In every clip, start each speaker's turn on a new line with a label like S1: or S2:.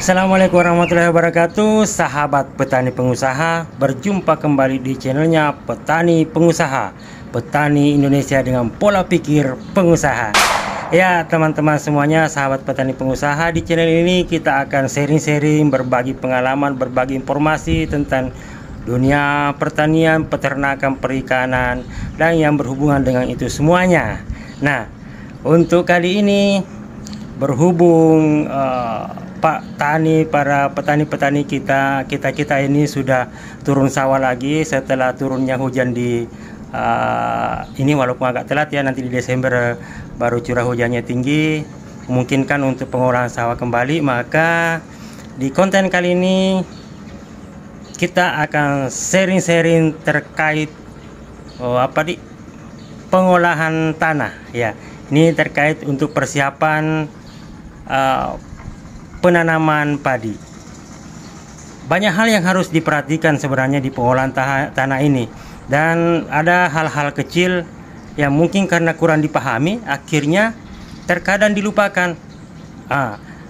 S1: Assalamualaikum warahmatullahi wabarakatuh. Sahabat petani pengusaha, berjumpa kembali di channelnya Petani Pengusaha, Petani Indonesia dengan pola pikir pengusaha. Ya teman-teman semuanya, sahabat petani pengusaha, di channel ini kita akan sharing-sharing, berbagi pengalaman, berbagi informasi tentang dunia pertanian, peternakan, perikanan, dan yang berhubungan dengan itu semuanya. Nah, untuk kali ini berhubung para petani-petani kita ini sudah turun sawah lagi setelah turunnya hujan di ini, walaupun agak telat ya, nanti di Desember baru curah hujannya tinggi, memungkinkan untuk pengolahan sawah kembali. Maka di konten kali ini kita akan sharing-sharing terkait pengolahan tanah ya. Ini terkait untuk persiapan penanaman padi. Banyak hal yang harus diperhatikan sebenarnya di pengolahan tanah ini, dan ada hal-hal kecil yang mungkin karena kurang dipahami akhirnya terkadang dilupakan.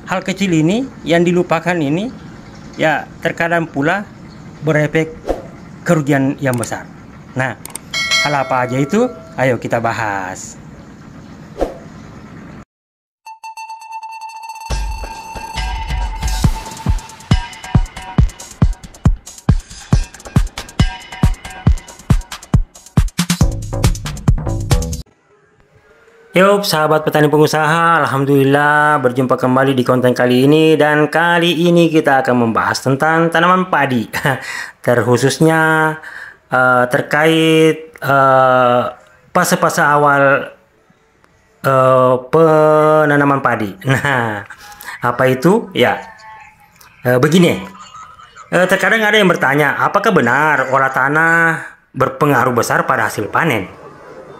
S1: Hal kecil ini yang dilupakan ini ya terkadang pula berefek kerugian yang besar. Nah, hal apa aja itu? Ayo kita bahas. Yuk sahabat petani pengusaha, alhamdulillah berjumpa kembali di konten kali ini, dan kali ini kita akan membahas tentang tanaman padi terkhususnya terkait fase-fase awal penanaman padi. Nah, apa itu? Ya, begini. Terkadang ada yang bertanya, apakah benar olah tanah berpengaruh besar pada hasil panen?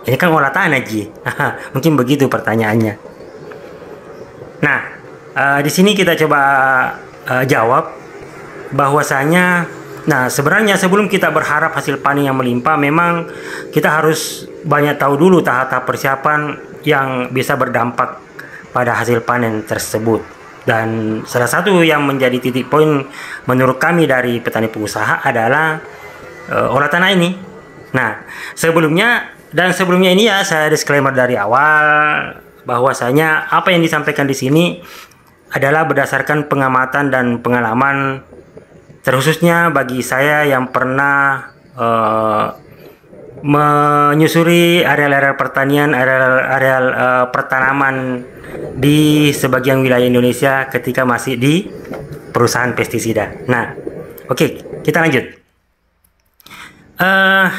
S1: Ini kan olah tanah, Ji. Mungkin begitu pertanyaannya. Nah, di sini kita coba jawab bahwasanya, nah sebenarnya sebelum kita berharap hasil panen yang melimpah, memang kita harus banyak tahu dulu tahap-tahap persiapan yang bisa berdampak pada hasil panen tersebut. Dan salah satu yang menjadi titik poin menurut kami dari petani pengusaha adalah olah tanah ini. Nah, sebelumnya ini ya, saya disclaimer dari awal bahwasanya apa yang disampaikan di sini adalah berdasarkan pengamatan dan pengalaman, terkhususnya bagi saya yang pernah menyusuri area-area pertanian, area pertanaman di sebagian wilayah Indonesia ketika masih di perusahaan pestisida. Nah, oke, kita lanjut.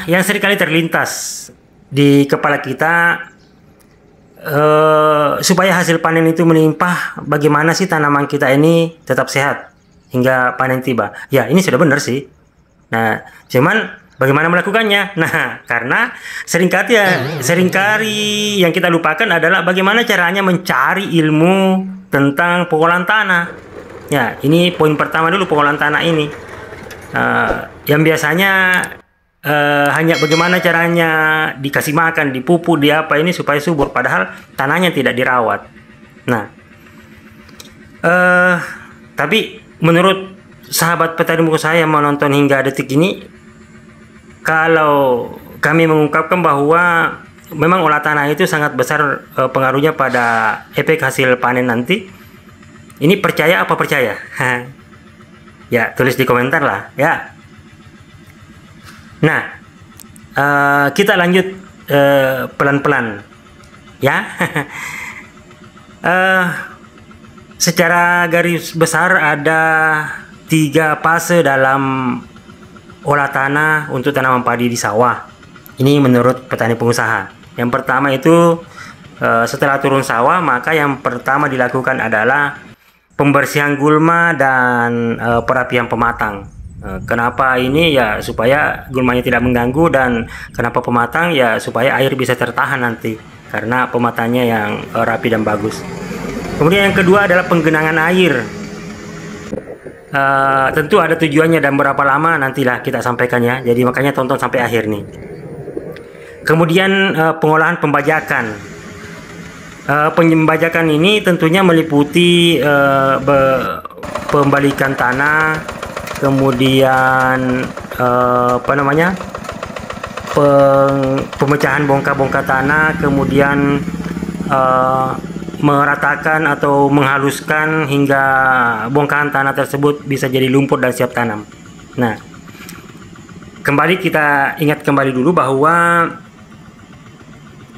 S1: Yang seringkali terlintas di kepala kita, supaya hasil panen itu melimpah, bagaimana sih tanaman kita ini tetap sehat hingga panen tiba? Ya, ini sudah benar sih. Nah, cuman bagaimana melakukannya? Nah, karena seringkali yang kita lupakan adalah bagaimana caranya mencari ilmu tentang pengolahan tanah. Ya, ini poin pertama dulu, pengolahan tanah ini. Yang biasanya hanya bagaimana caranya dikasih makan, dipupuk, di apa ini supaya subur, padahal tanahnya tidak dirawat. Nah, tapi menurut sahabat petani pengusaha yang menonton hingga detik ini, kalau kami mengungkapkan bahwa memang olah tanah itu sangat besar pengaruhnya pada efek hasil panen nanti, ini percaya apa percaya? Ya, tulis di komentar lah ya. Nah, kita lanjut pelan-pelan ya. Secara garis besar ada 3 fase dalam olah tanah untuk tanaman padi di sawah. Ini menurut petani pengusaha. Yang pertama itu setelah turun sawah, maka yang pertama dilakukan adalah pembersihan gulma dan perapian pematang. Kenapa ini? Ya supaya gulmanya tidak mengganggu, dan kenapa pematang? Ya supaya air bisa tertahan nanti karena pematangnya yang rapi dan bagus. Kemudian yang kedua adalah penggenangan air. Tentu ada tujuannya dan berapa lama nantilah kita sampaikan ya, jadi makanya tonton sampai akhir nih. Kemudian pengolahan pembajakan. Pembajakan ini tentunya meliputi pembalikan tanah, kemudian pemecahan bongkar-bongkar tanah, kemudian meratakan atau menghaluskan hingga bongkahan tanah tersebut bisa jadi lumpur dan siap tanam. Nah, kembali kita ingat kembali dulu bahwa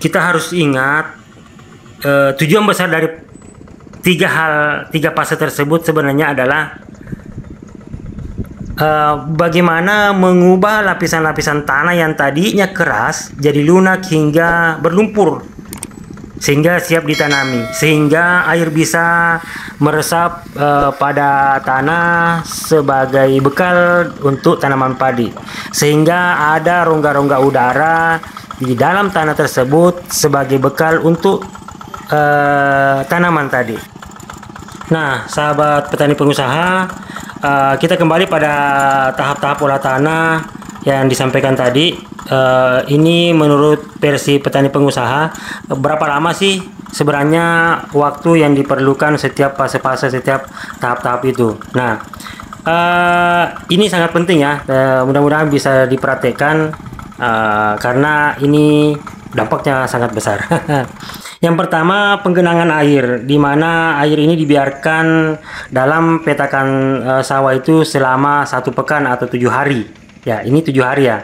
S1: kita harus ingat tujuan besar dari tiga fase tersebut sebenarnya adalah bagaimana mengubah lapisan-lapisan tanah yang tadinya keras jadi lunak hingga berlumpur, sehingga siap ditanami, sehingga air bisa meresap pada tanah sebagai bekal untuk tanaman padi, sehingga ada rongga-rongga udara di dalam tanah tersebut sebagai bekal untuk tanaman tadi. Nah, sahabat petani pengusaha, kita kembali pada tahap-tahap olah tanah yang disampaikan tadi. Ini menurut versi petani pengusaha, berapa lama sih sebenarnya waktu yang diperlukan setiap fase-fase, setiap tahap-tahap itu. Nah, ini sangat penting ya, mudah-mudahan bisa diperhatikan karena ini dampaknya sangat besar. Yang pertama, penggenangan air, di mana air ini dibiarkan dalam petakan sawah itu selama 1 pekan atau 7 hari. Ya, ini 7 hari ya.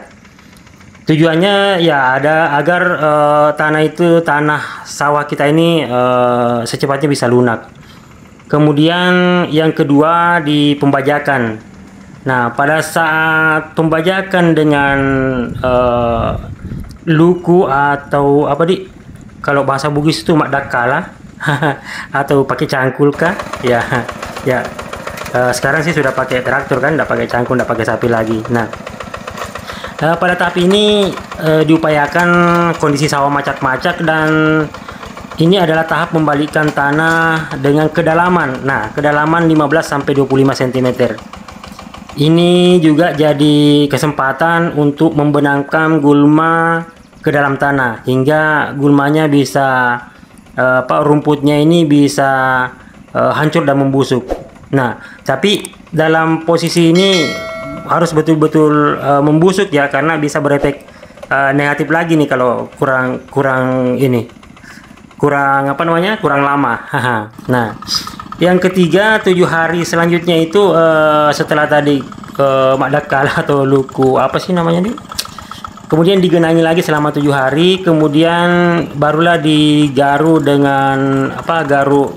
S1: Tujuannya ya ada agar tanah sawah kita ini secepatnya bisa lunak. Kemudian yang kedua di pembajakan. Nah, pada saat pembajakan dengan luku atau kalau bahasa Bugis itu makdakala atau pakai cangkul kah? Ya. Sekarang sih sudah pakai traktor kan, tidak pakai cangkul, tidak pakai sapi lagi. Nah, pada tahap ini diupayakan kondisi sawah macak-macak, dan ini adalah tahap membalikkan tanah dengan kedalaman. Nah, kedalaman 15-25 cm. Ini juga jadi kesempatan untuk membenamkan gulma ke dalam tanah hingga gulmanya bisa rumputnya ini bisa hancur dan membusuk. Nah, tapi dalam posisi ini harus betul-betul membusuk ya, karena bisa berefek negatif lagi nih kalau kurang lama. Nah, yang ketiga, 7 hari selanjutnya itu setelah tadi makdakala atau luku kemudian digenangi lagi selama 7 hari, kemudian barulah digaru dengan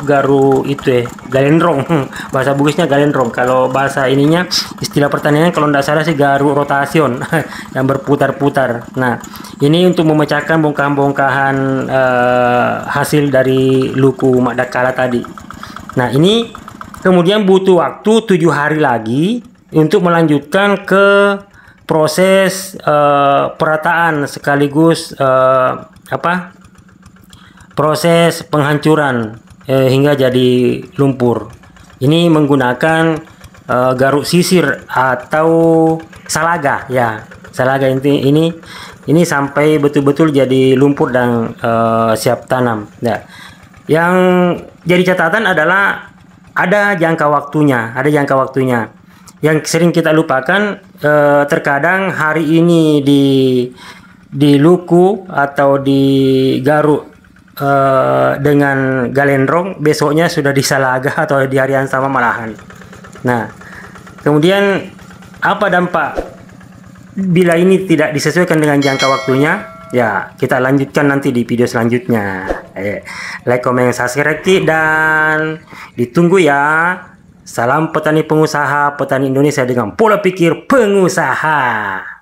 S1: garu itu galendrong. Bahasa Bugisnya galendrong, kalau bahasa ininya istilah pertanian kalau tidak salah sih garu rotation yang berputar-putar. Nah, ini untuk memecahkan bongkahan-bongkahan hasil dari luku makdakala tadi. Nah, ini kemudian butuh waktu 7 hari lagi untuk melanjutkan ke proses perataan sekaligus proses penghancuran hingga jadi lumpur. Ini menggunakan garuk sisir atau salaga ya. Salaga ini sampai betul-betul jadi lumpur dan siap tanam. Ya. Yang jadi catatan adalah ada jangka waktunya. Yang sering kita lupakan, terkadang hari ini di luku atau digaruk dengan galendrong, besoknya sudah disalaga atau di hari yang sama malahan. Nah, kemudian apa dampak bila ini tidak disesuaikan dengan jangka waktunya? Ya, kita lanjutkan nanti di video selanjutnya. Like, comment, subscribe, dan ditunggu ya. Salam petani pengusaha, petani Indonesia dengan pola pikir pengusaha.